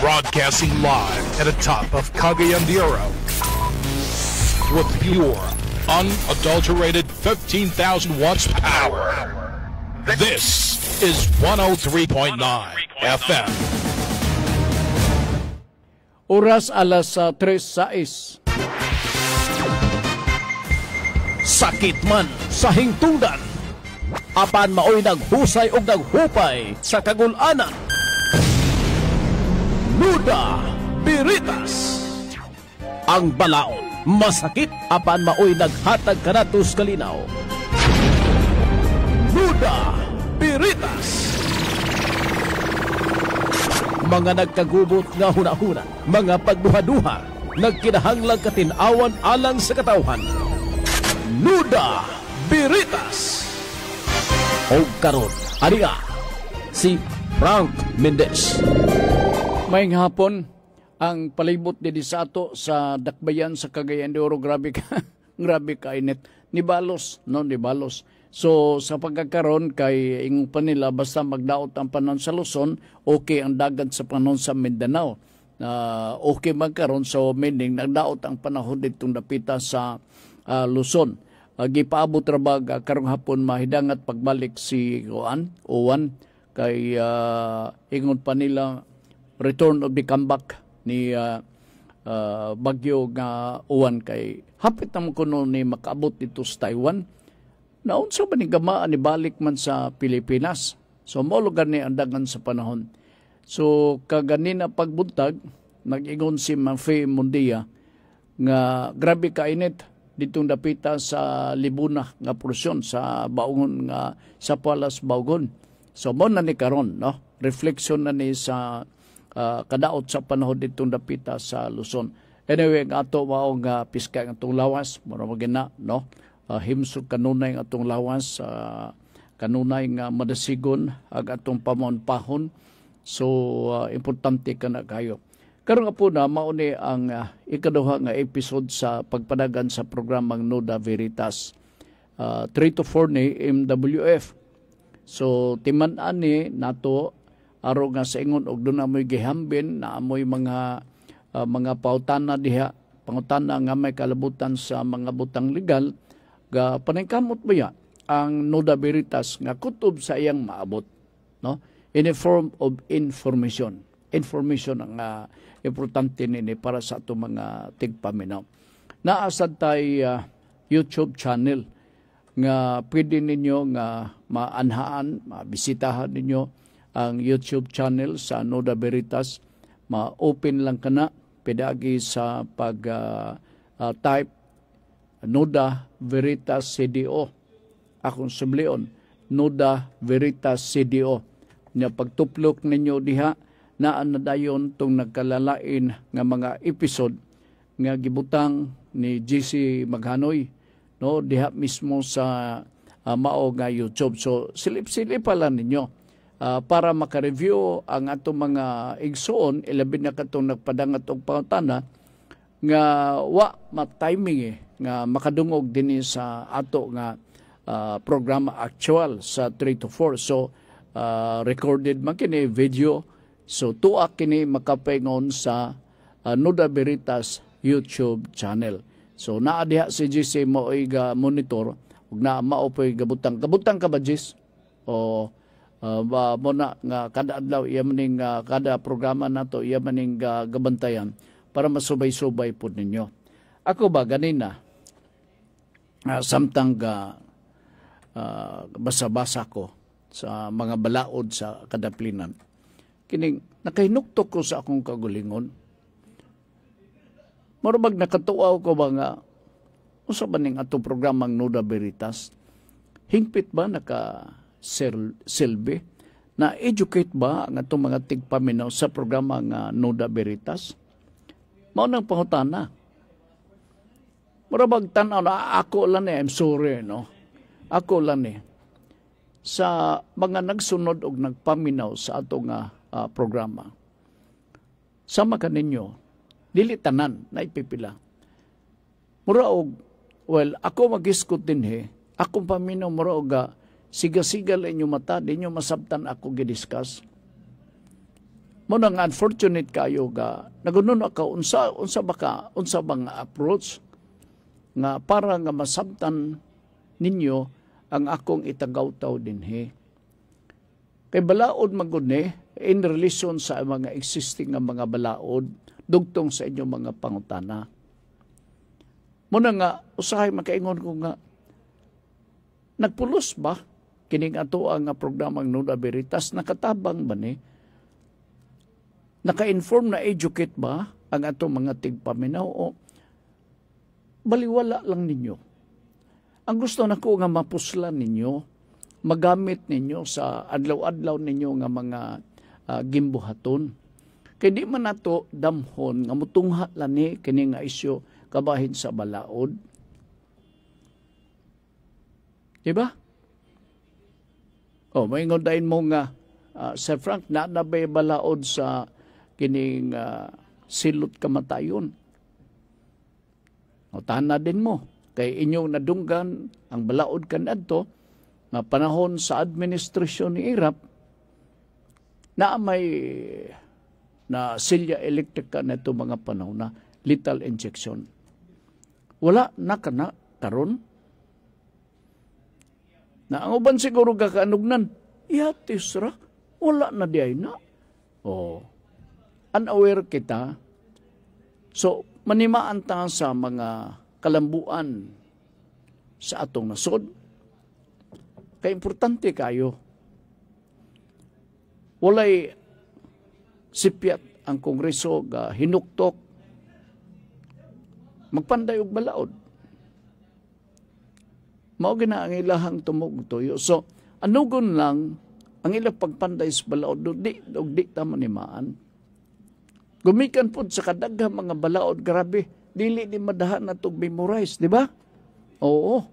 Broadcasting live at the top of Cagayan de Oro with pure, unadulterated 15,000 watts power. This is 103.9 FM. Oras alas 3:06. Sakit man sa hingtungdan, apan maoy naghusay og naghupay sa kagul-anan. Nuda Biritas. Ang balaod masakit, apan maoy naghatag kanatos kalinaw. Nuda Biritas. Mga nagkagubot nga hunahuna, mga pagduha-duha, nagkinahanglang katinawan alang sa katawhan. Nuda Biritas. O karon, aniya si Frank Mendez. Maayong hapon, ang palibot din sa ato sa dakbayan sa Cagayan de Oro, grabe ka init. Nibalos, no, nibalos. So sa pagkakaroon kay ingong pa nila basta magdaot ang panon sa Luzon, okay ang dagat sa panon sa Mindanao. Okay magkaroon, so meaning nagdaot ang panahon ditong dapita sa Luzon. Gipaabot rabag karong hapon mahidangat pagbalik si Owan kay ingon pa nila return of the comeback ni bagyo nga Owan kay hapit naman kuno ni makaabot dito sa Taiwan. Naunsa ba ni gamaan ni balik man sa Pilipinas? So mao lugar ni andagan sa panahon. So kaganina pagbuntag nag-ingon si Mafe Mundia nga grabe ka init ditong dapita sa Libuna nga porsyon sa Baungon nga sa Palas Baugon. So mo na ni karon, no? Reflection na ni sa kadaot sa panahon ditong dapita sa Luzon. Anyway, nga ato mao nga piska nga atong lawas, mura magina, no? Himsog kanunay nga atong lawas, kanunay nga madasigon ag atong pamonpahon. So importante kana kayo. Karon nga po na mauni ang ikaduha nga episode sa pagpadagan sa programang Nuda Veritas. 3 to 4 ni MWF. So timan-an ni nato aro nga sa ingon og doon amoy gihambin na amoy mga pautana diha, pangutana nga may kalabutan sa mga butang legal ga paningkamot ba ya ang Nuda Veritas nga kutob sa iyang maabot, no? In a form of information ang importante nini para sa ato mga tigpaminaw. Naasad tay YouTube channel nga pwede ninyo nga maanhaan, mabisitahan ninyo ang YouTube channel sa Nuda Veritas. Ma-open lang kana, pedagi sa pag-type Nuda Veritas CDO. Akong sublion, Nuda Veritas CDO. Nya pagtuplok ninyo diha, naan na dayon tong nagkalalain nga mga episode nga gibutang ni GC Maghanoy, no, diha mismo sa mao nga YouTube. So silip-silip pala ninyo para maka-review ang atong mga igsoon, ilabi na katong nagpadangat og pangutana nga wa ma-timing nga makadungog dinhi sa ato nga programa actual sa 3 to 4. So recorded man kini video. So tuwa kini makapaingon sa Nuda Veritas YouTube channel. So naa diha si GC mo ga monitor ug naa mao poy gabutang ka ba Gis? O mo na nga kada adlaw iya maning kada programa nato iya maning gabantayan para masubay-subay pud ninyo. Ako ba ganina samtang basa-basa ko sa mga balaod sa kadaplinan. Kining nakahinuktok ko sa akong kagulingon. Marabag nakatuaw ko ba nga usa ba ning atong programang Nuda Veritas? Hingpit ba silbi na educate ba ang atong mga tigpaminaw sa programa nga Nuda Veritas? Mao nang pangutana. Marabag tan-aw na ako lang I'm sorry, no. Ako lang sa mga nagsunod og nagpaminaw sa atong programa. Sama ka ninyo, dili tanan na ipipila. Mura og, well, ako mag-iskot din akong paminaw mura og siga-sigal inyo mata, di nyo masabtan ako gidiscuss. mo nang unfortunate kayo ga nagunon ka unsa bang approach nga para nga masabtan ninyo ang akong itagaw-taw dinhi. Kay balaod maguni in relation sa mga existing nga mga balaod dugtong sa inyong mga pangutana. Muna nga usahay makaingon ko nga nagpulos ba kining ato ang programang Nuda Veritas nakatabang ba ni? Naka-inform na educate ba ang ato mga tigpaminaw o baliwala lang ninyo? Ang gusto nako nga mapuslan ninyo, magamit ninyo sa adlaw-adlaw ninyo nga mga gimbuhaton. Kay di man nato damhon nga mutungha lani kini nga isyu kabahin sa balaod. Diba? O, maingon dahin mo nga, Sir Frank, naanabay balaod sa kining silot kamatayon. O, tana din mo. Kay inyong nadunggan ang balaod kanadto na panahon sa administrasyon ni Irap na may na silya elektrika na ito mga panahon na lethal injection. Wala na kana karon. Na ang uban siguro kakaanugnan, ihatis ra, wala na diay na. Oh, unaware kita. So, manimaan ta sa mga kalambuan sa atong nasod. Kaya importante kayo. Walay sipyat ang Kongreso ga hinuktok magpanday og balaod. Mao gina ang ilahang tumugtuyo. So, anugon lang ang ilang pagpanday sa balaod di ta manimaan. Gumikan pod sa kadaghang mga balaod, grabe, dili ni madahan na itong memorize, di ba? Oo.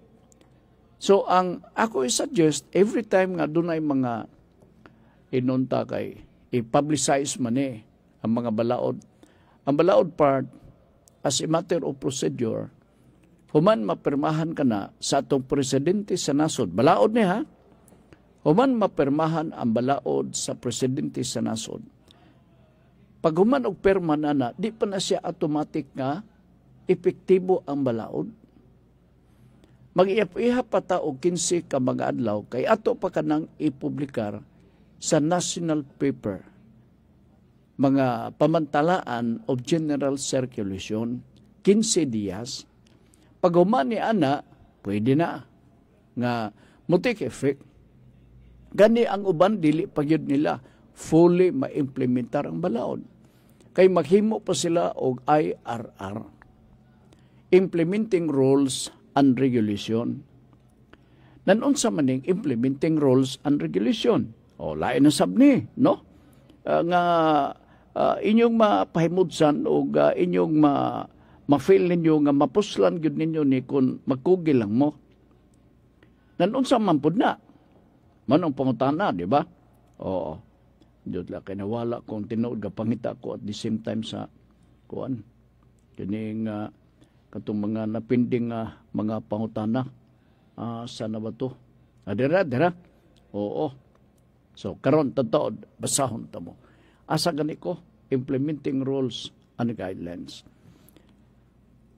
So, ang ako i-suggest, every time nga doon ay mga inunta kay, i-publicize man ang mga balaod. Ang balaod part, as a matter of procedure, human mapirmahan ka na sa atong presidente sa nasod. Balaod niya, ha? Human mapirmahan ang balaod sa presidente sa nasod. Pag human og perma na di pa na siya automatic nga epektibo ang balaod. Mag-iap-ihap pa ta og 15 ka mga adlaw kay ato pa kanang ipublikar sa national paper. Mga pamantalaan of general circulation 15 dias. Pag human ni ana, pwede na nga mutik effect. Gani ang uban dili pa gyud nila fully ma-implementar ang balaod. Kay maghimo pa sila og IRR, Implementing Rules and Regulation. Nanunsa maning Implementing Rules and Regulation? O, lain na sabni, no? Inyong mapahimudsan o inyong ma-feel ninyo nga mapuslan gyud ninyo ni kung magkugi lang mo. Nanunsa man pud na. Manong pangutana, di ba? Oo. Diyot lang, kinawala kung tinuod ka pangita ko at the same time sa kuan. Kining katong mga napinding mga pangutana. Sana ba to? Dira. Oo. So, karon totoo, basahon ta mo. Asa gani ko? Implementing rules and guidelines.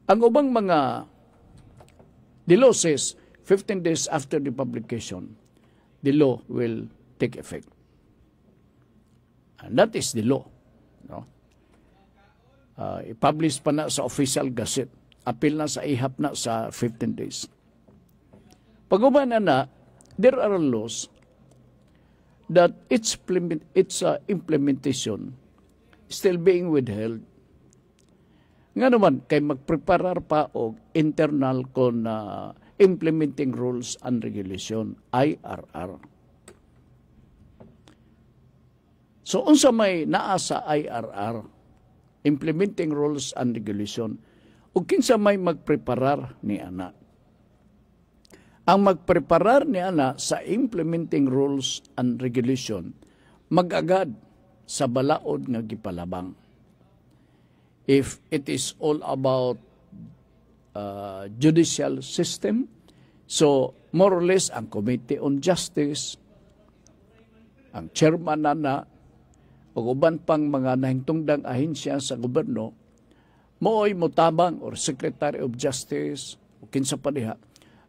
Ang ubang mga the law says 15 days after the publication, the law will take effect. And that is the law. No? I-publish pa na sa official gazette. Apil na sa ihap na sa 15 days. Pag-uban na, there are laws that its implementation still being withheld. Nga naman, kay magpreparar pa og internal kon implementing rules and regulation, IRR. So, unsa may naa sa IRR, Implementing Rules and Regulation, o kinsa may magpreparar ni ana. Ang magpreparar ni ana sa Implementing Rules and Regulation, mag-agad sa balaod nga gipalabang. If it is all about judicial system, so more or less ang Committee on Justice, ang chairman na o uban pang mga nahintungdang ahensya sa gobyerno, mooy motabang or Secretary of Justice o kinsa pa diha,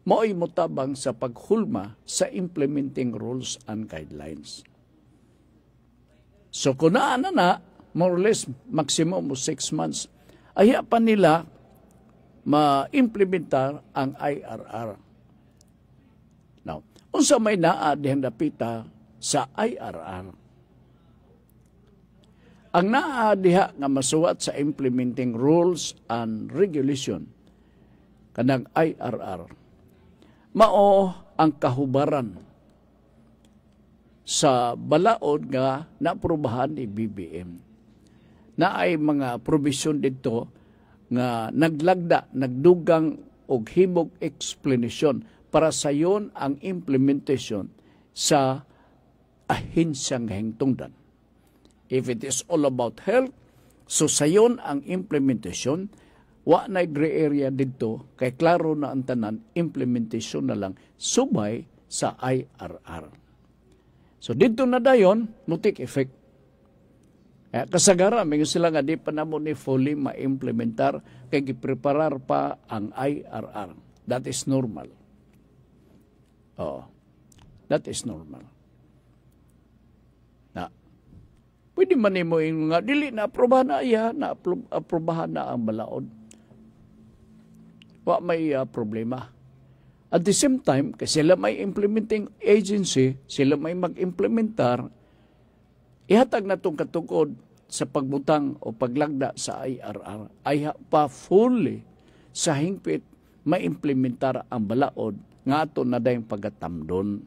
mooy motabang sa paghulma sa implementing rules and guidelines. So kung na, more or less maximum of 6 months, ay pa nila ma-implementar ang IRR. Now, unsa may naa dihang dapita sa IRR? Ang naa diha nga masuwat sa implementing rules and regulation kanang IRR, mao ang kahubaran sa balaod nga naaprubahan ni BBM. Na ay mga provision dito nga nagdugang og himog explanation para sayon ang implementation sa ahensyang hingtungdan. If it is all about health, so sayon ang implementation, wa na gray area dito, kay klaro na ang tanan, implementation na lang subay sa IRR. So dito na dayon, no take effect. Kasagara, may sila nga di pa naman ni fully ma-implementar kay gipreparar pa ang IRR. That is normal. That is normal. Na, pwede man mo yung nga, dili na aprobahan na iya, na aprobahan na ang balaod. Wa may problema. At the same time, kasi sila may implementing agency, sila may mag-implementar, ihatag na itong katukod sa pagbutang o paglagda sa IRR ay pa fully sa hingpit maimplementar ang balaod nga ato na dayong pagatamdon.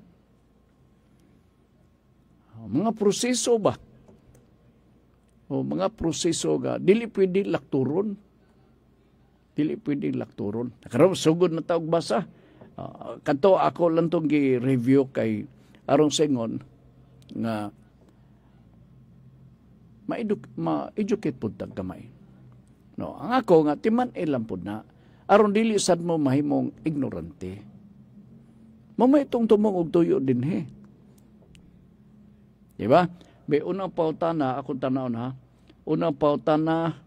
Mga proseso ba? O mga proseso ga, dili pwede lakturon. Dili pwede lakturon. Karon sugod na taog basa. Kanto ako lang itong gi-review kay arong sengon nga ma-educate po tag kamay. No, ang ako nga timan ilang po na aron dili sad mo mahimong ignorante. Mamay itong tumong og tuyo din he. Di ba? May unang pautana, akong tanawon ha. Unang pautana,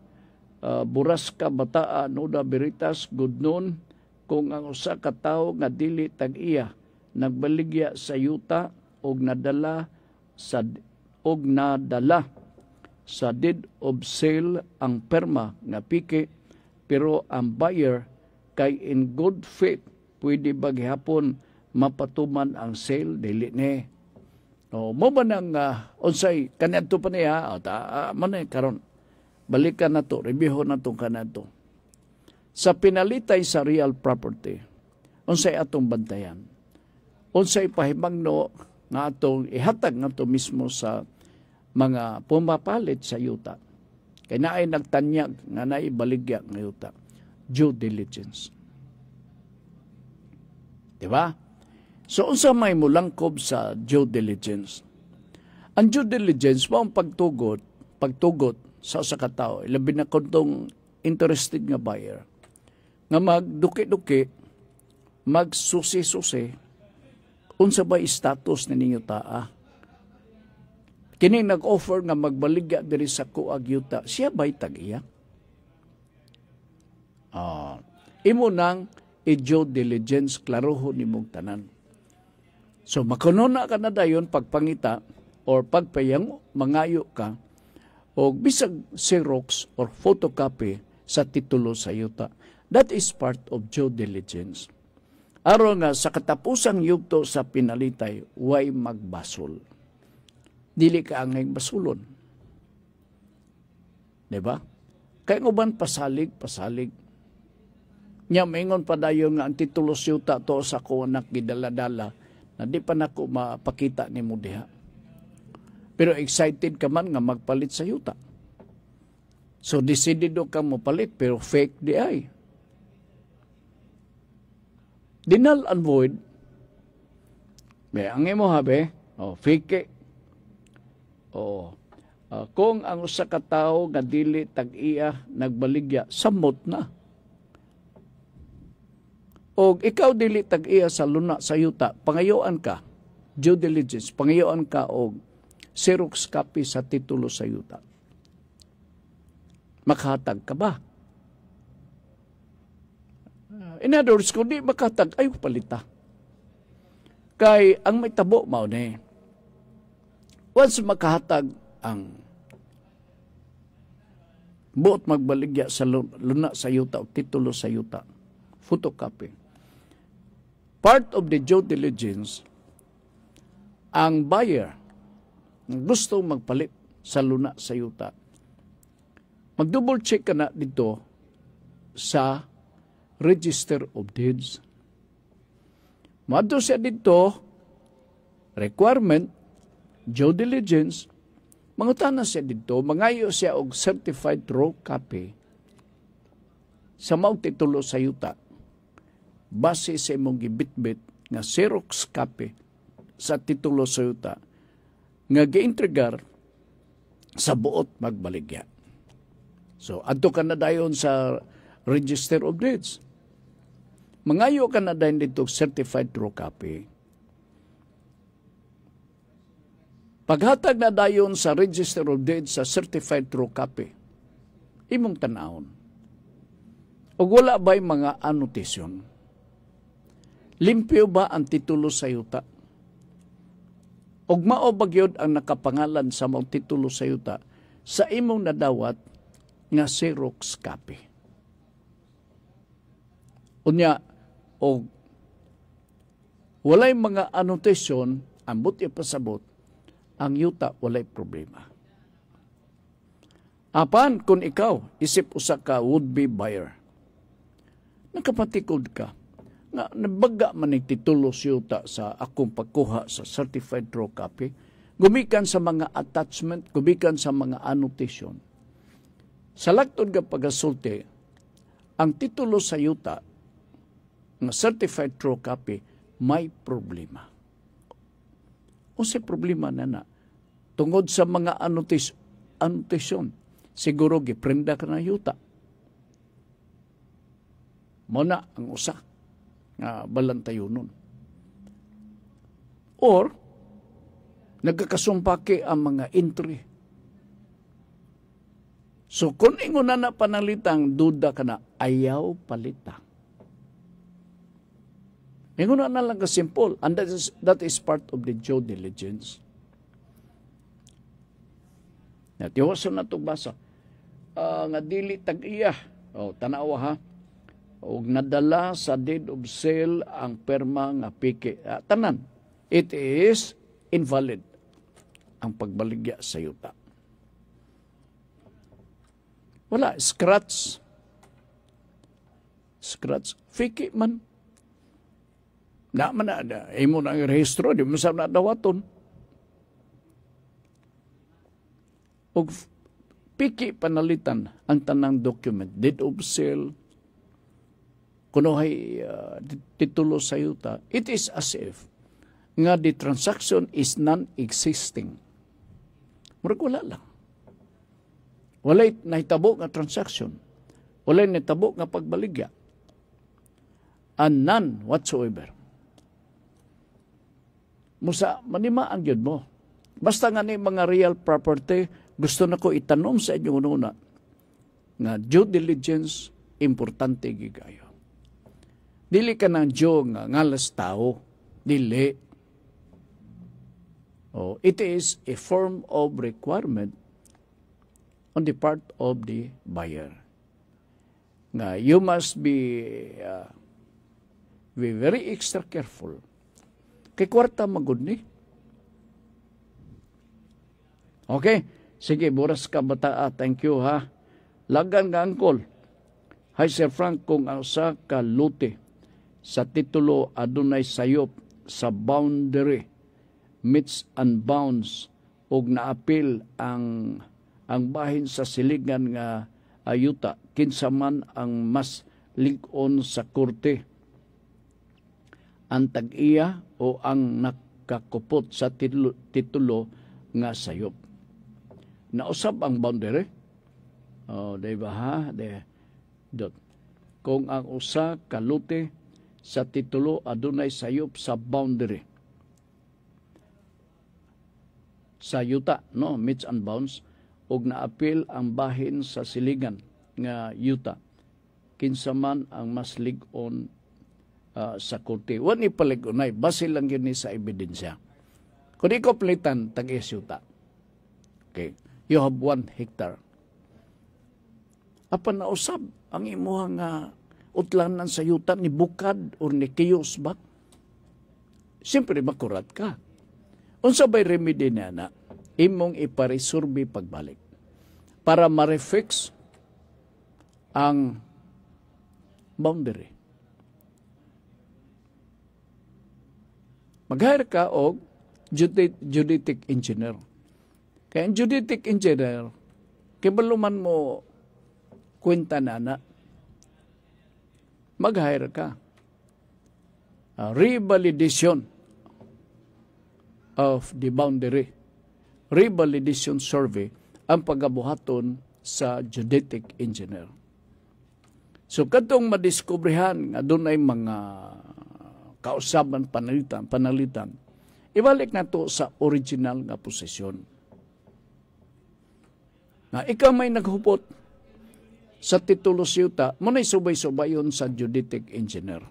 buras ka bataa, Nuda Biritas, good noon, kung ang usa ka tawo nga dili tag-iya nagbaligya sa yuta og nadala sa deed of sale ang perma nga piki, pero ang buyer kay in good faith pwede ba gihapon mapatuman ang sale dili ni. No, mo ba nang unsay kanadto pa niya man karon balikan na to, review na to kanadto. Sa pinalitay sa real property, unsay atong bantayan? Unsay pahimangno nga atong ihatag nga to mismo sa mga pumapalit sa yuta. Kaya naay nagtanyag nga naay baligya nga yuta. Due diligence. Diba? So, unsa may mulangkob sa due diligence? Ang due diligence, ang pagtugot sa usa ka tawo, labi na kuntong interested nga buyer, nga magduki-duki, magsusi-susi, unsa ba status na ninyo taa? Kini nag-offer nga magbaligya diri sa kuag yuta, siya ba'y tag-iya? Imo nang i-due diligence, klaroho ni mong tanan. So, makununa ka na dayon pagpangita or pagpayang mangayo ka o bisag Xerox or photocopy sa titulo sa yuta. That is part of due diligence. Aron nga sa katapusang yugto sa pinalitay, way magbasol. Dili ka angay basulon. Diba? Kaya nguban pasalig. Nya maingon pa dayon nga ang titulo sa yuta to sa ko anak gidala-dala na di pa nako mapakita ni mo diha. Pero excited ka man nga magpalit sa yuta. So decidido ka mo palit pero fake di ay. Dinal and void. May angay mo habe, fake. Kung ang usa ka tawo nga dili tag-iya nagbaligya, samot na. O ikaw dili tag-iya sa luna sa yuta, pangayoan ka, due diligence, pangayoan ka og Xerox copy sa titulo sa yuta. Makahatag ka ba? In other words, kung di makahatag, ayaw palita. Kay ang may tabo, mao ni. Once makahatag ang buot magbaligya sa luna sa yuta o titulo sa yuta, photocopy. Part of the due diligence, ang buyer gusto magpalit sa luna sa yuta, mag-double check ka na dito sa Register of Deeds. Madto siya dito, requirement, due diligence, mangutana siya dito, mangayo siya og certified raw copy sa mao titulo sa yuta base sa imong gibitbit nga Xerox copy sa titulo sa yuta nga giintrigar sa buot magbaligya. So, adto ka na dayon sa Register of Deeds. Mangayo ka na dayon dito certified raw copy. Paghatag na dayon sa Register of Deeds sa certified true copy, imong tanawon. O wala ba'y mga annotation? Limpyo ba ang titulo sa yuta? O mao ba gyud ang nakapangalan sa mga titulo sa yuta sa imong nadawat nga Xerox copy? Unya, o walay mga annotation, ambot ipasabot, ang yuta walay problema. Apan kung ikaw isip usa ka would-be buyer, nakapatikod ka nga nabaga man ni titulo sa yuta sa akong pagkuha sa certified raw copy, gumikan sa mga attachment, gumikan sa mga annotation. Sa lagtod nga pagasulti, ang titulo sa yuta nga certified raw copy may problema. Unsay problema na tungod sa mga annotation, siguro giprenda ka na yuta. Muna ang usa nga balantayonon. Or nagkakasumpake ang mga entry. So kung ingon na panalitang duda ka na, ayaw palita. Ingon na lang ka simple, and that is part of the due diligence. Natiwasan na itong basa. Nga dili tag-iya. O, tanawa ha. O, nadala sa deed of sale ang perma nga piki. Tanan, it is invalid ang pagbaligya sa yuta. Wala, scratch. Scratch. Piki man. Naman na, imo na ang rehistro, di mo sa na dawaton. O piki panalitan ang tanang document, deed of sale, kunohay titulo sa yuta, it is as if nga the transaction is non-existing. Murag wala lang. Walay nahitabo nga transaction. Walay nahitabo nga pagbaligya. And none whatsoever. Musa, manima ang yun mo. Basta nga ni mga real property, gusto na ko itanom sa inyo una nga due diligence, importante gigayo. Dili ka ng Diyo nga ngalas tao. Dili. Oh, it is a form of requirement on the part of the buyer. Nga you must be very extra careful. Kay kwarta magud ni. Okay, sige, buras ka bataa. Thank you ha. Lagan nga angkol. Hi Sir Frank, kung ang usa ka lote sa titulo adunay sayop sa boundary meets and bounds ug naapil ang bahin sa siligan nga ayuta kinsa man ang mas lig-on sa korte, ang tag-iya o ang nakakupot sa titulo nga sayop. Nausab ang boundary. Diba ha? Kung ang usa ka lote sa titulo adunay sayop sa boundary. sa yuta, no, meets and bounds, ug naapil ang bahin sa silingan nga yuta. Kinsa man ang mas lig-on sa korte. Wani palig-unay, base lang yun ni sa ebidensya. Kung di ko palitan, tag-is yuta. Okay. You have 1 hectare. Apan nausab ang imuhang utlanan sa yuta ni bukad o ni kiyos ba? Siyempre makurat ka. Unsa bay remedy na imong iparesurvey pagbalik para ma-refix ang boundary. Mag-hire ka og geodetic engineer. Kaya ang geodetic engineer, kibaluman mo kwenta na mag-hire ka. Revalidation of the boundary. Revalidation survey ang pagabuhaton sa geodetic engineer. So katong madiskubrehan nga doon ay mga kausaban panalitan, ibalik na to sa original nga posisyon. Na ikaw may naghupot sa titulo siyuta, muna'y subay-subayon sa geodetic engineer.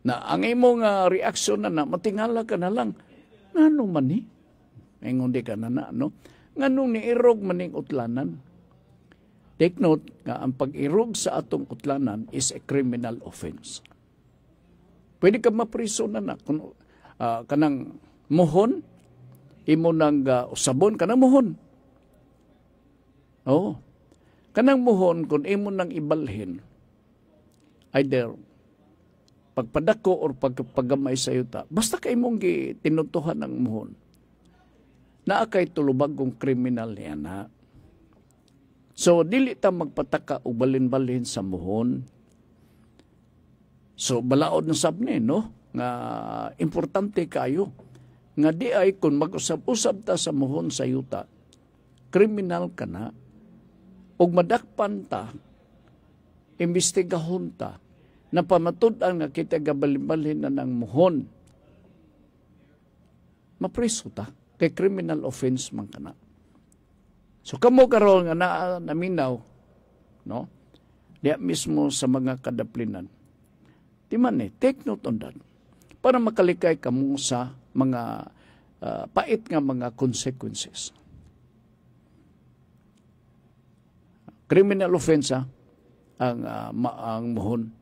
Na ang imong reaksyon na matingala ka na lang, ngano man ni? Ngayon di ka na no? Nganong niirog maning utlanan? Take note nga ang pag-irog sa atong utlanan is a criminal offense. Pwede ka mapriso na kanang muhon, imo nang usabon, kanang muhon. Oo. Kanang muhon, kung imo nang ibalhin, either pagpadako or pagpagamay sa yuta, basta kay mong tinutuhan ng muhon, naa kay tulubag kong kriminal niya na. So, dili ta magpataka o balin-balin sa muhon. So, balaod na sabni, no? Nga importante kayo. Nga di ay kung mag-usab-usab ta sa muhon sa yuta, kriminal ka na, o madakpan ta, imbestigahon ta, na pamatud-an nga kita gabalin-balin na ng muhon, mapreso ta, kay criminal offense man ka na. So, kamo karon nga naminaw, no? Diya mismo sa mga kadaplinan. Di man take note on that. Para makalikay kamo sa mga pait nga mga consequences. Criminal offense ang muhon.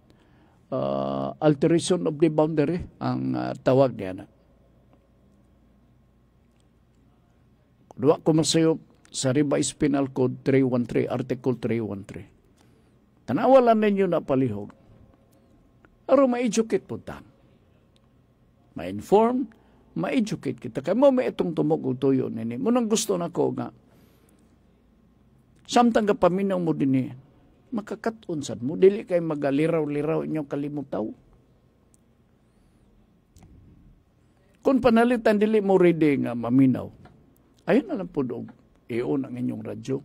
Alteration of the boundary ang tawag niya na. Duwa ko masayop sa Revised Penal Code 313, Article 313. Tanawalan ninyo na palihog. Aro ma-educate po ta. Ma-inform, ma-educate kita. Kaya mo may itong tumog o tuyo nini. Munang gusto na ko nga. Samtang ka paminaw mo din makakatunsan mo. Dili kayo magaliraw-liraw inyong kalimutaw. Kung panalitan dili mo ready nga maminaw, ayun na lang po doon. I-on ang inyong radyo.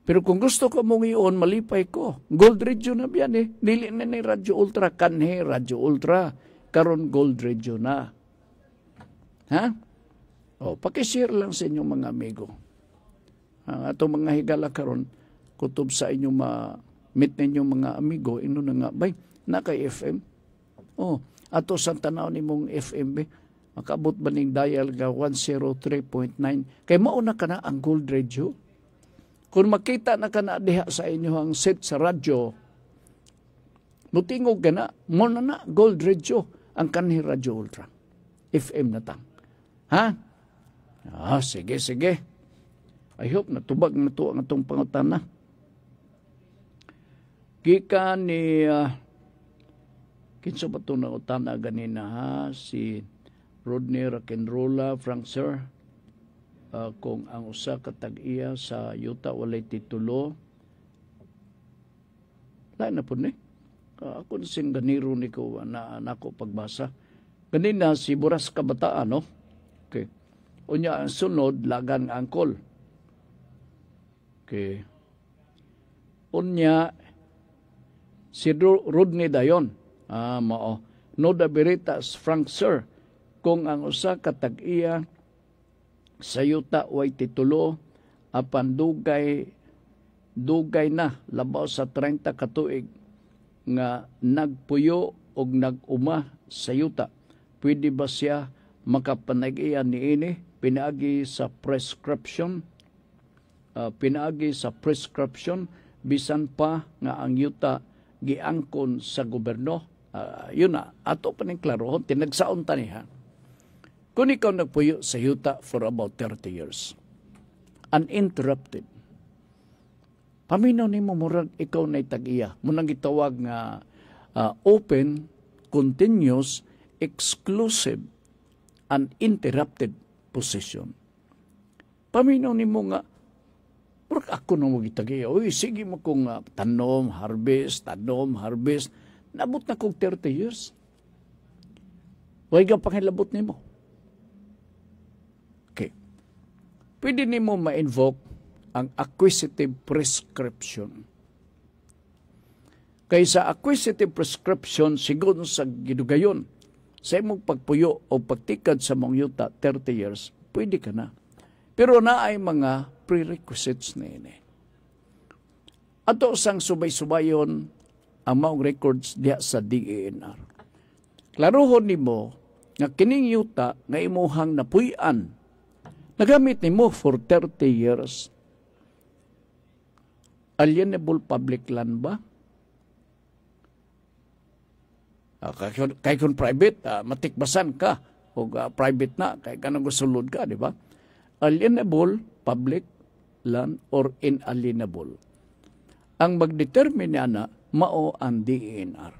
Pero kung gusto ko mong i-on, malipay ko. Gold radio na biyan eh. Dili na ni Radyo Ultra. Kanhe, Radyo Ultra. Karon Gold radio na. Ha? O, pakishare lang sa inyong mga amigo. Atong mga higala karon kutob sa inyong meet ninyong mga amigo, ino na nga, bay, na kay FM. O, ato sa tanaw ni mong FM, bay. Makabot ba ning dial nga 103.9? Kay mauna ka na ang Gold Radio. Kung makita na ka na diha sa inyo ang set sa radyo, mutingog ka na, mo na Gold Radio, ang kanhi Radyo Ultra. FM na tang. Ha? Sige. I hope natubag na to ang itong pangutana. Gika ni, kinsa ba ito na utana ganina ha? Si Rodney Rock'n'Rolla, Frank Sir, kung ang usa katag-iya sa yuta walay titulo, lain na po ni. Ako na sing ganiro ni ko na ako pagbasa. Ganina si Buras Kabataan, no? Okay. Unya ang sunod, Lagan Angkol. Okay. Unya si Rodney Dayon. Mao. Noda Veritas, Frank Sir, kung ang usa katag-iya sa yuta way titulo apan dugay na labaw sa 30 ka tuig nga nagpuyo og nag-uma sa yuta. Pwede ba siya makapanag-iyan niini pinaagi sa prescription? Bisan pa nga ang yuta giangkon sa gobyerno. Yun na, ato pa ning klarohon, tinagsaon taniha. Kung ikaw nagpuyo sa yuta for about 30 years, uninterrupted, paminaw ni mo murag ikaw na itag-iya. Munang gitawag nga open, continuous, exclusive, uninterrupted position. Paminaw ni mo nga, murag ako na mo gitag-iya. Uy, sige mo kung tanom, harvest. Nabot na kong 30 years. Huwag ka pangilabot ni mo. Okay. Pwede ni mo ma-invoke ang acquisitive prescription. Kaysa acquisitive prescription, sigon sa gidugayon, sa imong pagpuyo o pagtikad sa mong yuta 30 years, pwede ka na. Pero na ay mga prerequisites na ini. Ato sang subay-subayon ang maong records diha sa DENR. Klarohon nimo nga kining yuta nga imuhang napuy-an nagamit nimo for 30 years. Alienable public land ba? Kay kung private, matikbasan ka o private na, kay kanang gusulod ka, di ba? Alienable public land or inalienable. Ang magdetermine na mao ang DENR.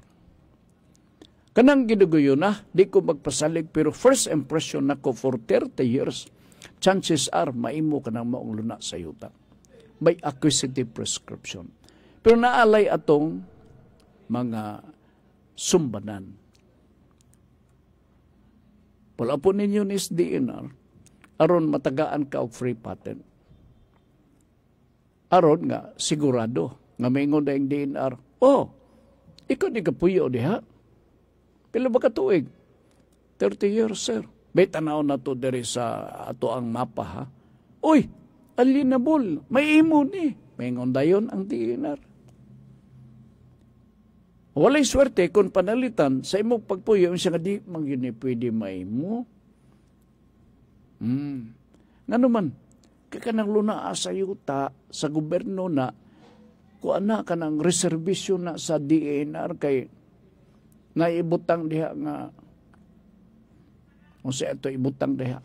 Kanang giduguyo na, di ko magpasalig, pero first impression nako for 30 years, chances are maimo ka ng maong luna sa yuta. By acquisitive prescription. Pero naalay atong mga sumbanan. Wala po ninyo ni DENR, aron matagaan ka og free patent. Aron nga, sigurado, nga maingon na yung DENR, ikaw di ka puyo diha. Pila ba ka tuig? 30 years, sir. May tanaw na to diri sa ato ang mapa, ha? Uy, alienable. May imo ni. Maingon dayon ang DENR. Walay swerte kung panalitan sa imong pagpuyo, siya nga di mangyuni pwede maimo. Nga naman, kakanang luna sa yuta, sa gobyerno na, kung ana ka ng reservisyon na sa DENR kay naibutang diha nga kung siya ito ibutang diha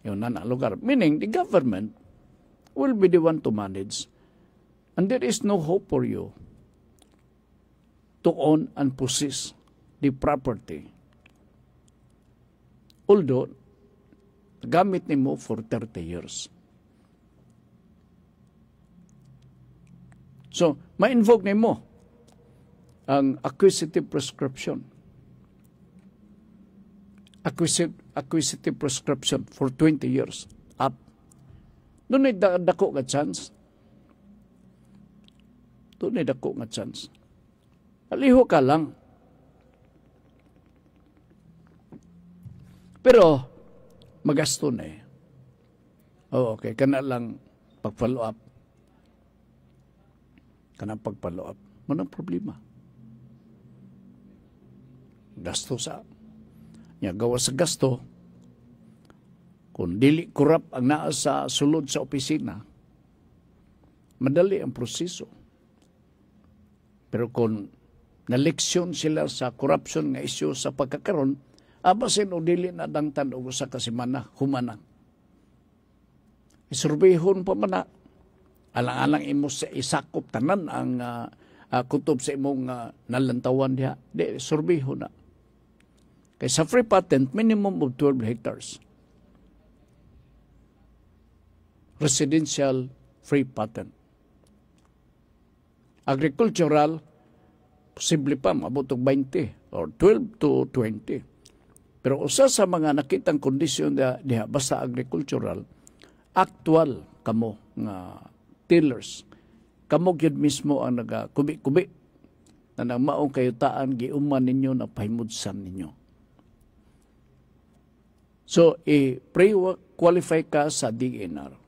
yun na lugar. Meaning, the government will be the one to manage and there is no hope for you to own and possess the property. Although, gamit ni mo for 30 years. So, ma-invoke ni mo ang acquisitive prescription. Acquisitive prescription for 20 years up. Doon ay dako nga chance. Aliho ka lang. Pero, magasto na eh. Okay, kana lang pag-follow up. Kanang pag-follow up. Manang problema. Gasto sa. Gawa sa gasto, kung dili kurap ang naa sa sulod sa opisina, madali ang proseso. Pero kung naleksyon sila sa corruption nga isyu sa pagkakaroon, abasin o dili na dangtan o sa kasimana, humana. Isurbihon pa man na, alang-alang imo sa isakop tanan ang kutob sa imong nalantawan diha. Di, surbiho na. Kaya sa free patent, minimum of 12 hectares. Residential free patent. Agricultural, posible pa, mabot og 20 or 12 to 20. Pero usa sa mga nakitang kondisyon diha, basta agricultural, actual kamo nga tillers. Kamo gyud mismo ang nagakubi-kubi na nang maong kayutaan giuman ninyo na pahimudsan ninyo. So, pre-qualify ka sa DNR.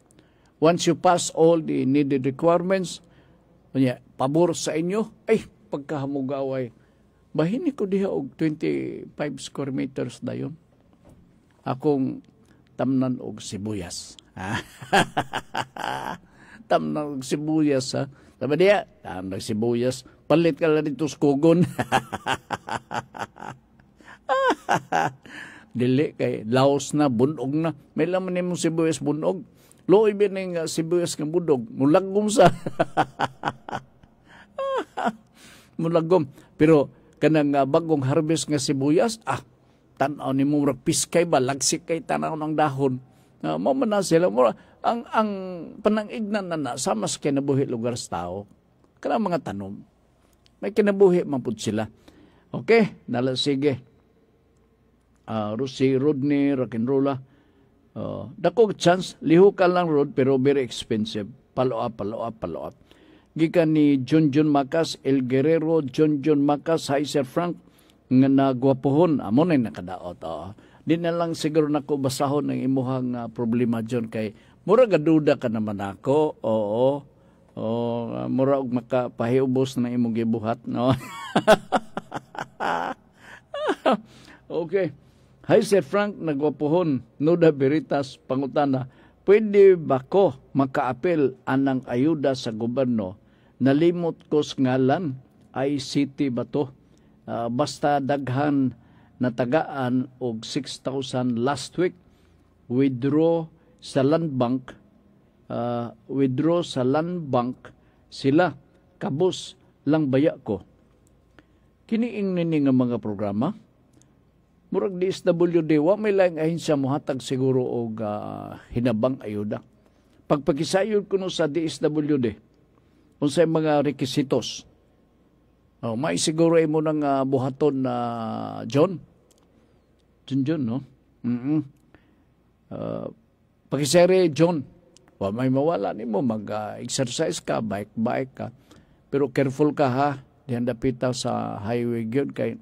Once you pass all the needed requirements, pabor sa inyo, ay, pagkahamugaway, bahini ko diha og 25 square meters dayon. Akong tamnan og sibuyas. Tamnan og sibuyas, ha? Sabi diya, tamnan og sibuyas, palit ka lang dito sa kugon. Dili kay laos na, bunog na. May laman nimong sibuyas bunog. Looy ba ng sibuyas ng budog? Mulagom sa. Mulagom. Pero kanang bagong harvest nga sibuyas, tanaw ni mo piskay ba, lagsik kay tanaw ng dahon. Mo man na sila. Ang panangignan na sa mas kinabuhi lugar sa tao. Kanang mga tanom. May kinabuhi man pud sila. Okay, sige. Si Rodney, rock'n'rolla. Dako chance, liho ka lang road pero very expensive. Follow up. Gikan ni John Macas, El Guerrero, John Macas, hi Sir Frank, nga nagwapohon. Amo na nakadaot. Di na lang siguro nako basahon ng imuhang problema John kay mura gaduda ka naman ako. Oo. Mura og makapahiubos na imong gibuhat, no? Okay. Hi Sir Frank, nagwapohon, Nuda Veritas, pangutana, pwede ba ko makaapel anang ayuda sa gobyerno? Nalimot ko sa ngalan, ICT ba to? Basta daghan natagaan og 6,000 last week, withdraw sa land bank sila, kabus lang baya ko. Kiniing nini nga mga programa, murag DSWD, wa may lang ahinsya mohatag siguro og hinabang ayuda. Pagpakisayon ko no sa DSWD, unsay mga requisitos. May siguro mo ng buhaton na John, no? Pakisere John, wa may mawala nimo mag-exercise ka, bike ka. Pero careful ka ha, diyan dapita sa highway gyud kay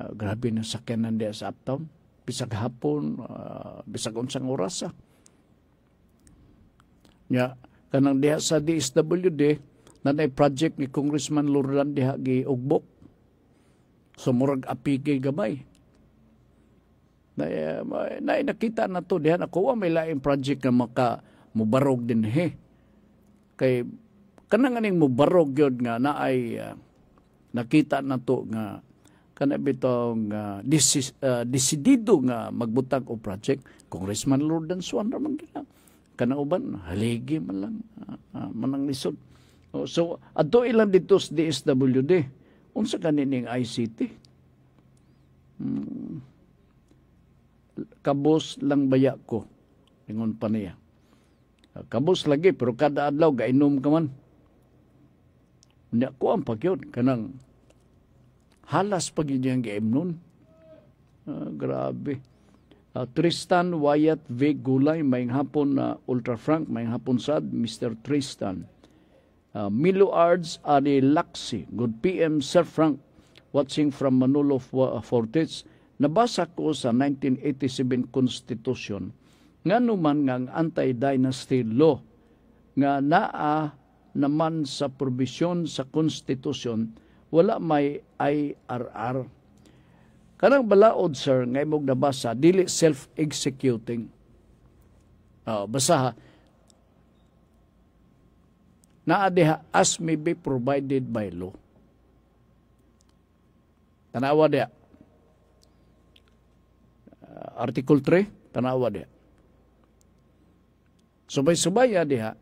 grabe na sakyanan diya sa uptown. Bisag hapon, bisag unsang oras. Kanang diha sa DSWD, nanay project ni Congressman Lordan diha giugbok. So murag apigay gamay. Nakita na to diha nakuha may laing project nga mubarog din Kay kanang aning mubarog yun nga naay nakita na to nga kana bitong desidido nga magbutang o project. Congressman Lordan Swan raman gila. Kana uban haligi man lang manang lisod. So adto ilang dito sa DSWD. Unsa kanining ICT? Kabos lang baya ko. Ingon pa niya. Kabos lagi pero kada adlaw gainom ka man. Nya ko ang pagyod kanang halas pag yung game nun. Grabe. Tristan Wyatt V. Gulay, maying hapon na Ultra Frank, maying hapon sad, Mr. Tristan. Milo Ards Ari Laksi, good PM Sir Frank, watching from Manolo Fortes. Nabasa ko sa 1987 Constitution nga numan nga anti-dynasty law nga naa naman sa provision sa Constitution wala may IRR. Kanang balaod, sir, nga imong nabasa, dili self-executing. Basa, naadiha as may be provided by law. Tanawa diha. Article 3, tanawa diha. Subay-subaya diha,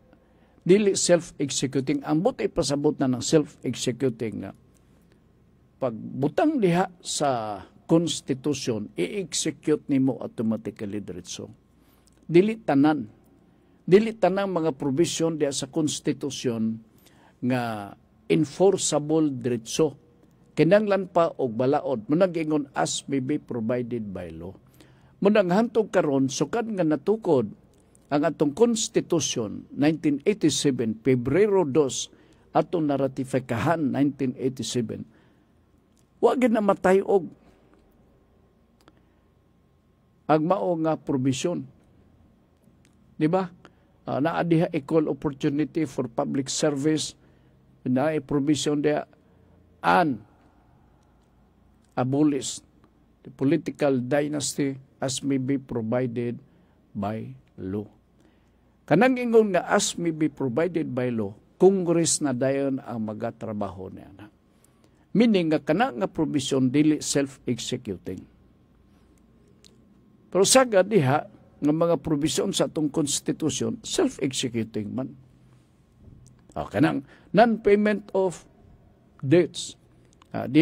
dili self-executing. Ang buti pasabot na ng self-executing nga. Pagbutang diha sa Constitution, i-execute nimo automatically diretso. Dili tanan mga provision diha sa Constitution nga enforceable diretso. Kinanglan pa og balaod, munang ingon as may be provided by law. Munang hantog karon sukad nga natukod ang atong Constitution 1987 Pebrero 2 atong naratifikahan 1987. Wa gid namatay og ang mao nga provision. Di ba? Naa diha equal opportunity for public service, na provision diha, and abolish the political dynasty as may be provided by law. Kanang ingon nga as may be provided by law, Congress na dayon ang magatrabaho niya na. Meaning nga kana nga provision dili self-executing. Pero sagad diha nga mga provision sa atong constitution self-executing man. Kanang non-payment of debts,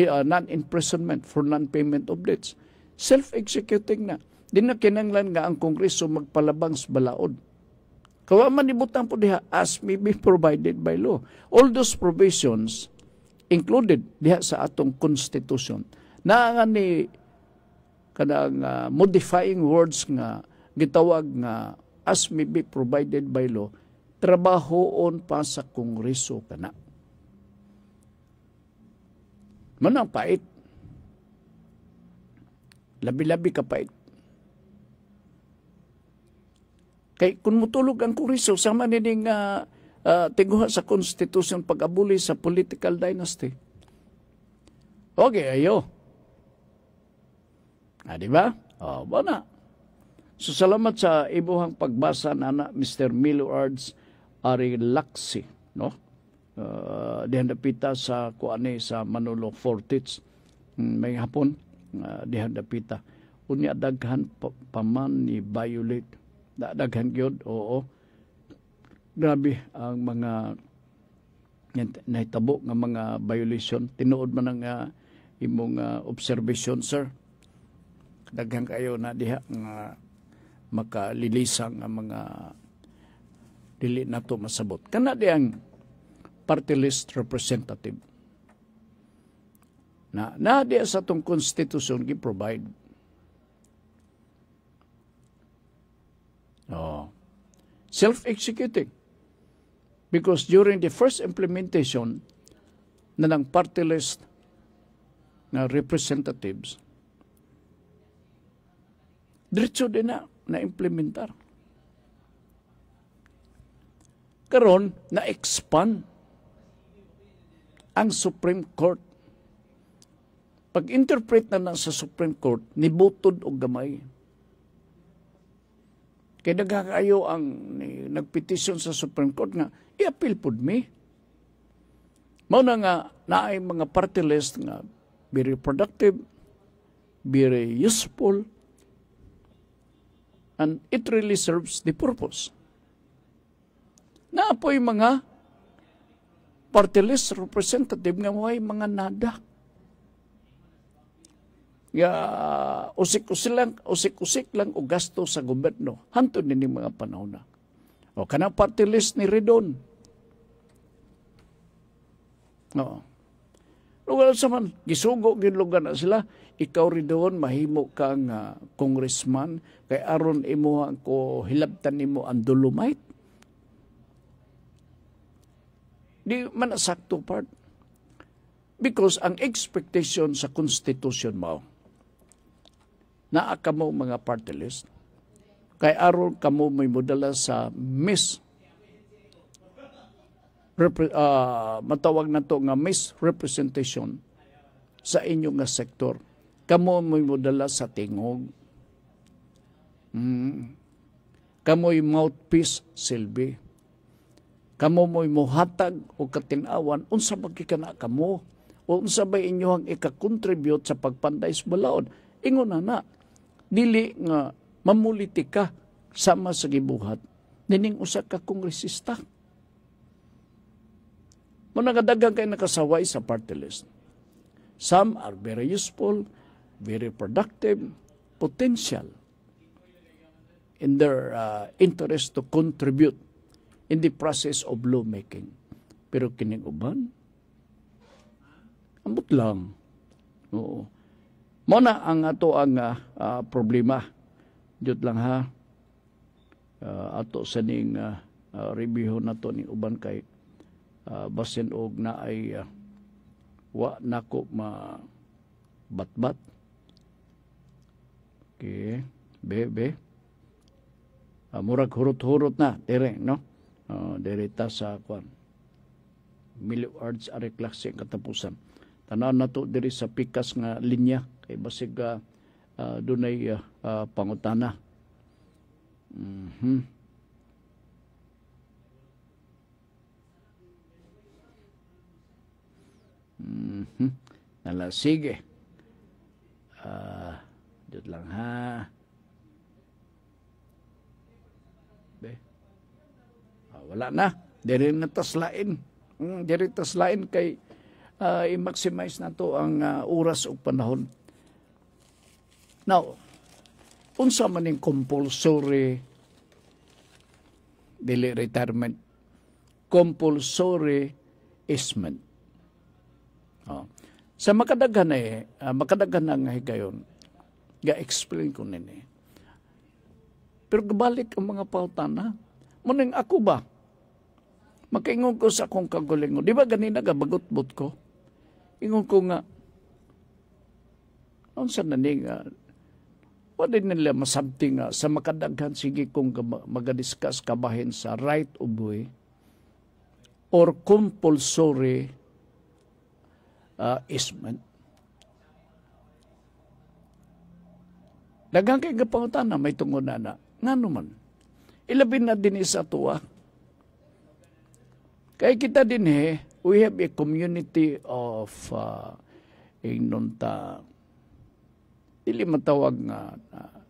non-imprisonment for non-payment of debts, self-executing na. Di na kinanglan nga ang Kongreso magpalabang sa balaod. Kawa man ibutang po diha as may be provided by law. All those provisions included diha sa atong constitution. Na nga ni kanang modifying words nga gitawag nga as may be provided by law, trabahoon pa sa Kongreso kana. Manang pait. Labi-labi ka pait. Kay kung mutulog ang Kongreso, sama nining tiguha sa Constitution pag-abuli sa political dynasty. Okay, ayo. Di ba? Bona. So, salamat sa ibuhang pagbasa na Mr. Milo Ards Arilaksi, no? Dihan dapita sa kuane sa Manolo Fortits. May hapon, dihan dapita. Unya daghan paman ni violate. Daghan gyud, oo. Grabe ang mga nahitabo nga mga violation. Tinuod man ang imong observation, sir. Daghan kayo na diha nga makalilisang ang mga dili nato masabot. Kana di ang party list representative. Na di sa tong constitution gi-provide. Self-executing. Because during the first implementation na ng party list na representatives, diretso din na implementar. Karon na-expand ang Supreme Court. Pag-interpret na sa Supreme Court, nibutod o gamay. Kaya nagkakayo ang nagpetisyon sa Supreme Court nga, i-appeal pod me. Mao na nga, naay mga party list nga, very productive, very useful, and it really serves the purpose. Naapoy mga party list representative nga may mga nada. Usik-usik lang o gasto sa gobyerno. Hantod nini mga panahon na. O kanang party list ni Redon. Oo. Lugar sa man, gisugo, ginlugan na sila. Ikaw Redon, mahimo kang congressman, kay aron imo ko hilabtan nimo ang Dolomite. Di man sakto part. Because ang expectation sa Constitution mo, naa ka mo mga party list, kay aron ka mo may modala sa matawag na to nga misrepresentation sa inyong nga sektor. Kamo may modala sa tingog. Kamo'y mouthpiece silbi. Kamo mo'y muhatag o katinawan, unsa magkikana kamo, o unsa ba inyohang ika-contribute sa pagpanday sa balaod. Ingon na, dili nga mamulitika sama sa gibuhat, nining usa ka kongresista. Managadagang kayo nakasaway sa party list. Some are very useful, very productive, potential in their interest to contribute in the process of lawmaking. Pero kining uban, ambot lang. Oo. Muna ang ato ang problema. Diyot lang ha. Ato sa ning review na to ning uban kay basin og na ay wa nako ma batbat. Okay. Murag hurot-hurot na, dire, no? Direta sa kwan. Milio Arts are klase ang katapusan. Tanaw na to diri sa pikas nga linya kay basig dunay pangutana. Nala, sige. Dito lang ha. Wala na. Diri na taslain. Diri taslain kay i-maximize na to ang oras o panahon. Now, unsa man yung compulsory dili retirement, compulsory easement. Sa makadaghan na nga higayon, ga-explain ko nini. Pero gabalik ang mga pautana, muning ako ba? Makaingon ko sa akong kagulingon. Di ba ganina gabagot-bot ko? Ingon ko nga, unsa na ni nga, wala nila masabting nga, sa makadaghan sige kong magadiscuss kabahin sa right of way or compulsory easement. Daghang kay gapangutana may tungod na ngano man. Ilabin na din sa tuwa. Kaya kita din we have a community of dili matawag nga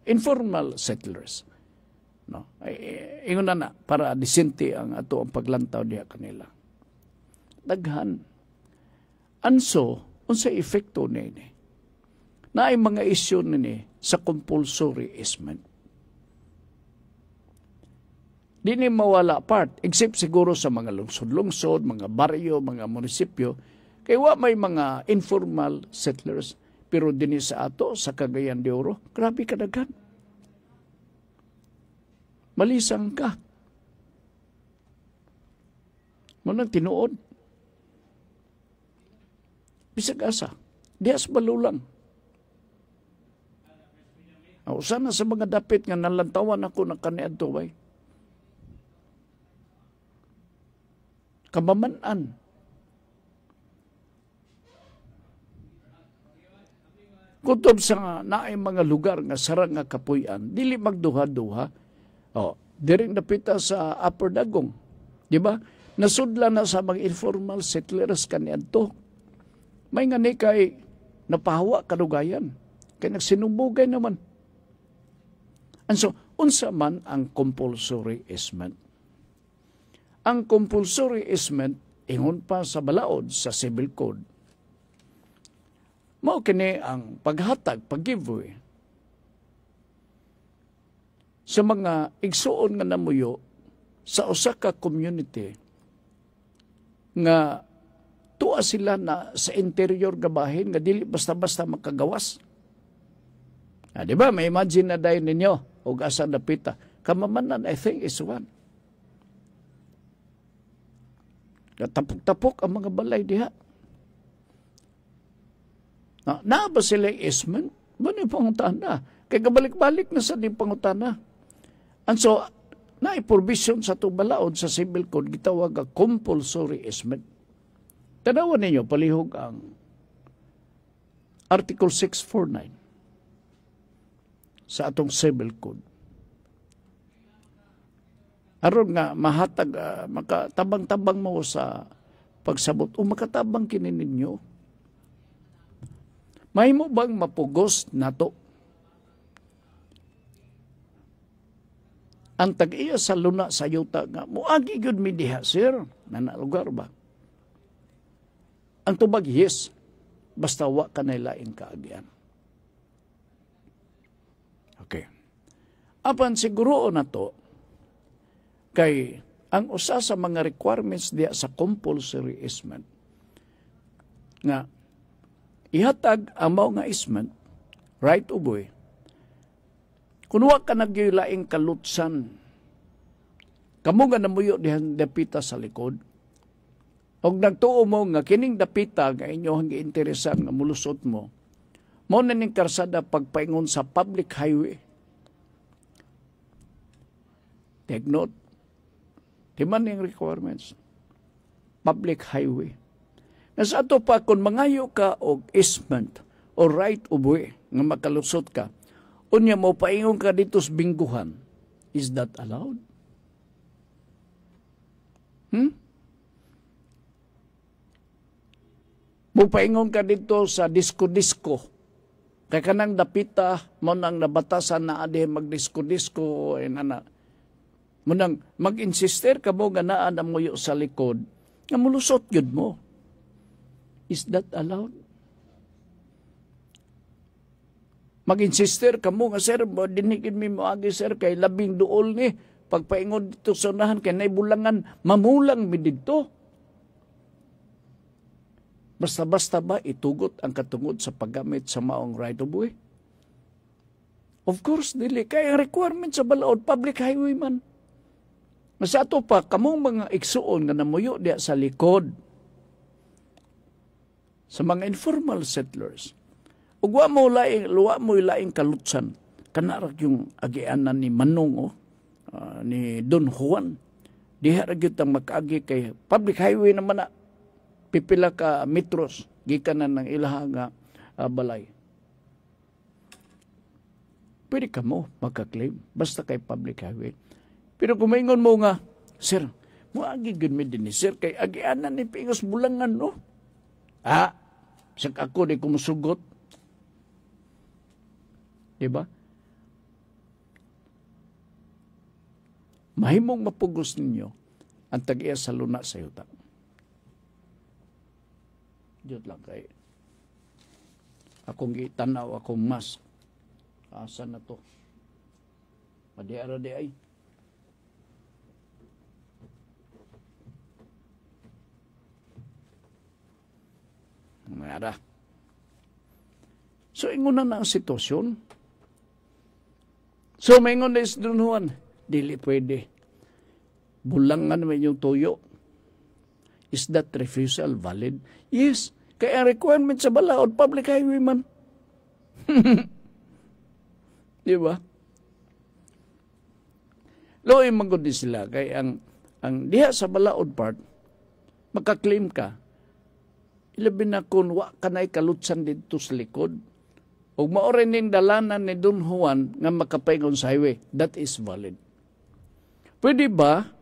informal settlers. No? Ingon na para disente ang ato ang paglantaw diha kanila. Daghan. Anso, unsa epekto nini? Na ay mga isyu nini sa compulsory easement. Di ni mawala part, except siguro sa mga lungsod-lungsod, mga baryo, mga munisipyo, kaya may mga informal settlers, pero din sa ato, sa Cagayan de Oro, grabe kadaghan. Malisang ka. Munang tinuod. Bisag asa. Diyas balulang. Sana sa mga dapit nga nalantawan ako na kaniadto bay. Kamamanan. Kutob sa naay mga lugar nga sarang nga kapuy-an, dili magduha-duha. Diring napita sa Upper Dagong. Di ba? Nasudla na sa mga informal settlers kaniadto. May nga ni kay napahawa kadugayan. Kay nagsinumbugay naman. And so, unsa man ang compulsory easement? Ang compulsory easement, ingon pa sa balaod sa Civil Code, mao kini ang paghatag, pag-giveaway sa mga igsuon nga namuyo sa usa ka community nga tuwa sila na sa interior gabahin nga dili basta-basta makagawas. Di ba? May imagine na dayon ninyo og asa napita. Kamamanan, I think, is one. Tapok-tapok ang mga balay diha. Na ba sila easement? Ano yung pangutana? Kaya kabalik-balik na sa di pangutana. And so, na-provision sa tubalaod sa Civil Code, gitawag ang compulsory easement. Tanawan ninyo, palihog ang Article 649 sa atong Civil Code. Aron nga mahatag, makatabang-tabang mo sa pagsabot o makatabang kini ninyo. May mo bang mapugos nato? Ang tag-iya sa luna sa yuta nga, muagi gyud mi diha, sir. Nanalugar ba? Ang tubag, yes. Basta wa ka nailaing kaagian. Okay. Apan siguro na to, kay ang usa sa mga requirements diya sa compulsory easement, nga ihatag ang mao nga easement, right of way, kung wa ka nagyulaing kalutsan, kamo nga namuyo dihan dapita sa likod, og nagtuo mo nga kining dapita nga inyohang giinteresan nga mulusot mo, mo na ning karsada pagpaingon sa public highway, Take note. Demanding requirements. Public highway. Nas ato pa, kung mangayo ka og easement o right of way nga makalusot ka, unya mo paingon ka dito sa bingguhan, is that allowed? Mo paingon ka dito sa disco-disco, kay kanang dapita mo nang nabatasan na ade mag-disco-disco mo nang mag-insister ka mo ganaan ang muyo sa likod nga mulusot yun mo. Is that allowed? Mag-insister ka mo nga, sir, dinigin mi mo agi, sir, kay labing duol ni pagpaingon dito sa unahan kay naibulangan mamulang mi dito. Basta-basta ba itugot ang katungod sa paggamit sa maong right of way? Of course, dili. Kaya ang requirement sa balaod, public highway man. Mas ato pa, kamong mga igsuon nga namuyo diya sa likod sa mga informal settlers. Ug wa mo laing kalutsan. Kanarag yung agianan ni Manong, ni Don Juan. Diha ra gyud ang makaagi kay public highway naman na. Pipila ka metros gikanan ng ilahang balay. Pwede ka mo magka-claim basta kay public highway. Pero kung maingon mo nga, sir, muagi gud mi din ni sir kay agianan ni pingos bulangan no. Sak ako di kumusugot. Diba? Mahimong mapugos ninyo ang tag-iya sa luna sa yuta. Diyot lang kay akong gitanaw, akong mask. Asa na to? Madiara di ay. Nada. So, ingunan na ang sitwasyon. So, maingon na isdunuhan, dili pwede. Bulangan naman yung tuyo. Is that refusal valid? Yes. Kaya ang requirement sa balaod, public highway man. Di ba? Loy magod din sila. Kaya ang diha sa balaod part, makaklaim ka, ilabi na kung wa kanay kalutsan dito sa likod. O maorin ning dalanan ni Don Juan nga makapaingon sa highway. That is valid. Pwede ba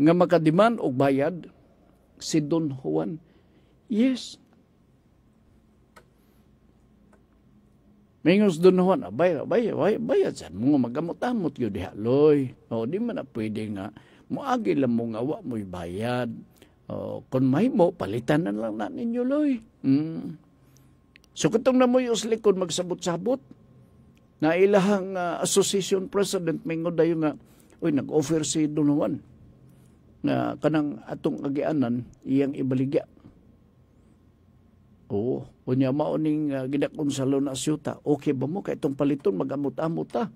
nga makadiman og bayad si Don Juan? Yes. Mingos Don Juan, bayad saan mo magamot-amot yun diha, loy. O, di man na pwede nga, muagi lang mo nga, wa mo'y bayad. O, kung may mo, palitan na lang na ninyo, loy. So, katong na mo yung likod magsabot-sabot, na ilahang association president, mingon dayo nga, nag-offer si Don Juan, na kanang atong agianan, iyang ibaligya. Oo, kunya mauning gidakon sa luna syuta. Okay ba mo kay itong paliton magamot-amot ta?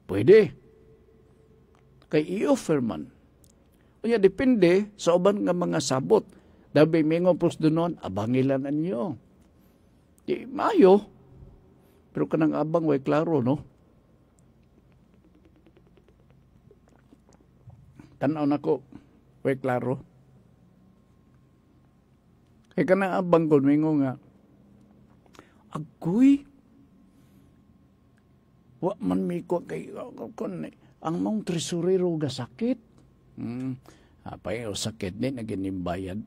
Pwede. Kay i-offer man. Kunya depende sa uban nga mga sabot. Dabi mingon pros doon, abangilan ninyo. Di mayo. Pero kanang abang way klaro, no? Tanaw nako way klaro. Kaya ka na abang ko, mingo nga, agoy, wa man mi ko kay, ang mong tresurero ga sakit. Apay o sakit din, naginimbayad.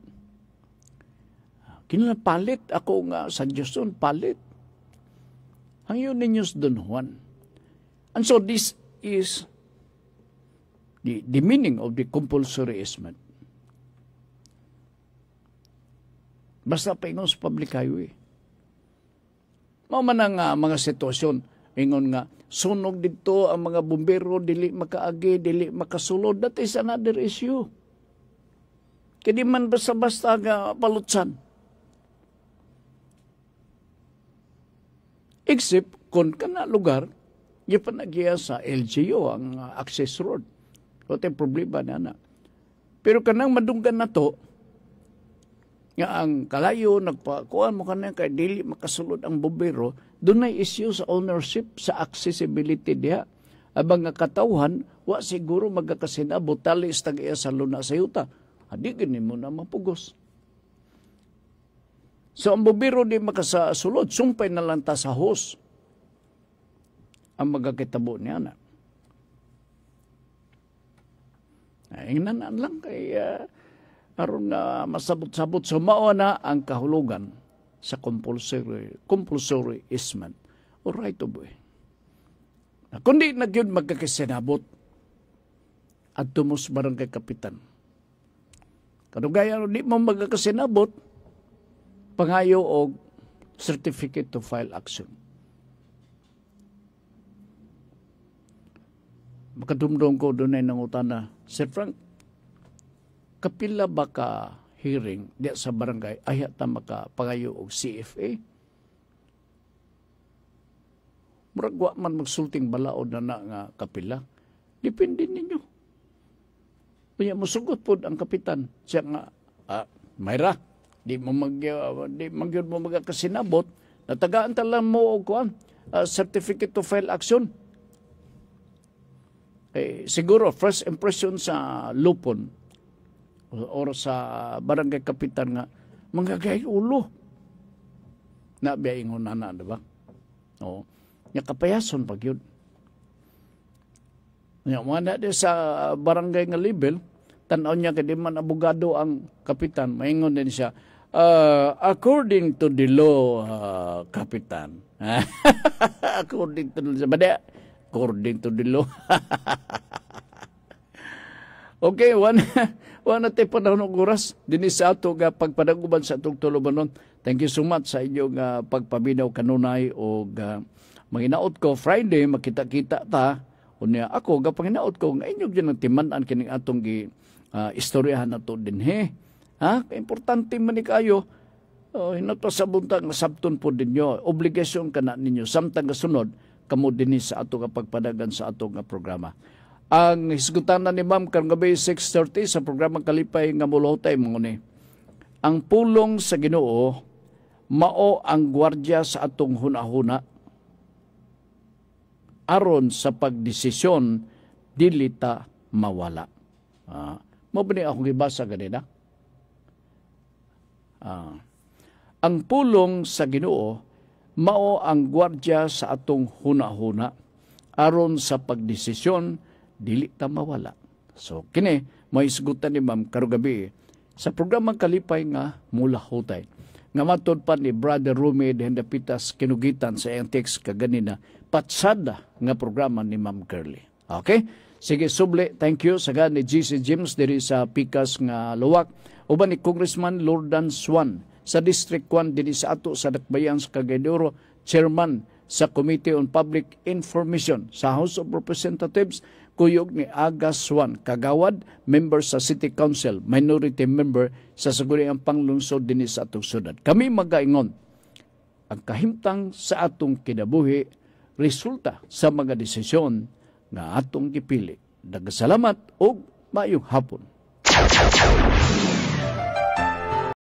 Kinapalit ako nga sa Diyos palit. Hangyo ninyo sa Don Juan. And so this is the meaning of the compulsory easement. Basta paingon sa public highway. Mao man ang mga sitwasyon. Ingon nga, sunog dito ang mga bumbero, dili makaagi, dili makasulod. That is another issue. Kaya di man basta-basta nga palutsan. Except kung kana lugar, di pa nagyaya sa LGU ang access road. So, ito yung problema na. Pero kanang madunggan na to, nga ang kalayo, nagpakuan mo kanang kay dili makasulod ang bumbero, doon ay issue sa ownership, sa accessibility diha. ang mga katawhan, wa siguro magkakasinabot talis tag-iya sa luna sa yuta. Adi gini mo na mapugos. So ang bubiro di makasasulod, sumpay na lang ta sa hos ang magkakitabo niya na. Ingnan lang kay aron nga masabot-sabot so mao na ang kahulugan sa compulsory easement o right of way. Kundi na gyud magkakasinabot at tumos barangay kapitan. Kadugaya di mo magkakasinabot pangayo og certificate to file action. Makadumdum ko doon ay nangutana, Sir Frank, kapila ba ka hearing diya sa barangay, ayat ta makapangayo og CFA? Murag wa man magsulting balaod na nga kapila. Depende ninyo. Kaya musugot po ang kapitan. Siya nga, Mayra, di magyod mo magkasinabot, natagaan talang mo og certificate to file action. Siguro, first impression sa lupon or sa barangay kapitan nga, manggagay ulo. Nabiyaingon na, diba? Oo. Nga kapayason pag yun. Nga, mga na sa barangay nga level, tanaw niya kaya di man abogado ang kapitan, maingon din siya, according to the law, kapitan. According to the law. According to the law. Okay, one tayo panahon ng oras. Dinis sa ato nga pagpadaguban sa atong tulubanon. Thank you so much sa inyong pagpabinaw kanunay o manginaot ko Friday, makita-kita ta. Unya ako, gapanginaot ko, nga inyong dyan ang timanan kining atong istoryahan na to din. Importante man ni kayo, hinato sa buntag, sabton po din nyo. Obligasyon ka na ninyo. Samtang kasunod, kamo din sa ato nga pagpadagan sa ato nga programa. Ang hisgutan na ni Ma'am karong gabi 6:30 sa programang Kalipay nga Mulotay mo ni. Ang pulong sa Ginoo mao ang gwardya sa atong hunahuna aron sa pagdesisyon dili ta mawala. Mo ba ni akong gibasa ganina? Ang pulong sa Ginoo mao ang gwardya sa atong hunahuna aron sa pagdesisyon dili ta mawala. So kini may isgutan ni Ma'am karong gabi sa programang Kalipay nga Mulahutay. Nga matod pa ni Brother Rumi Hendapitas kinugitan sa iyang text kaganina patsada nga programa ni Ma'am Curly. Okay? Sige suble, thank you sa ni GC James diri sa Pikas nga Luwak uban ni Congressman Lordan Swan sa District 1 diri sa ato sa Dakbayan sa Cagayan de Oro, Chairman sa Committee on Public Information sa House of Representatives, kuyog ni Aga Swan, Kagawad, member sa City Council, minority member sa Saguniang Panglungsod din sa atong syudad. Kami magaingon, ang kahimtang sa atong kinabuhi, resulta sa mga desisyon nga atong gipili. Daghang salamat ug maayong hapon.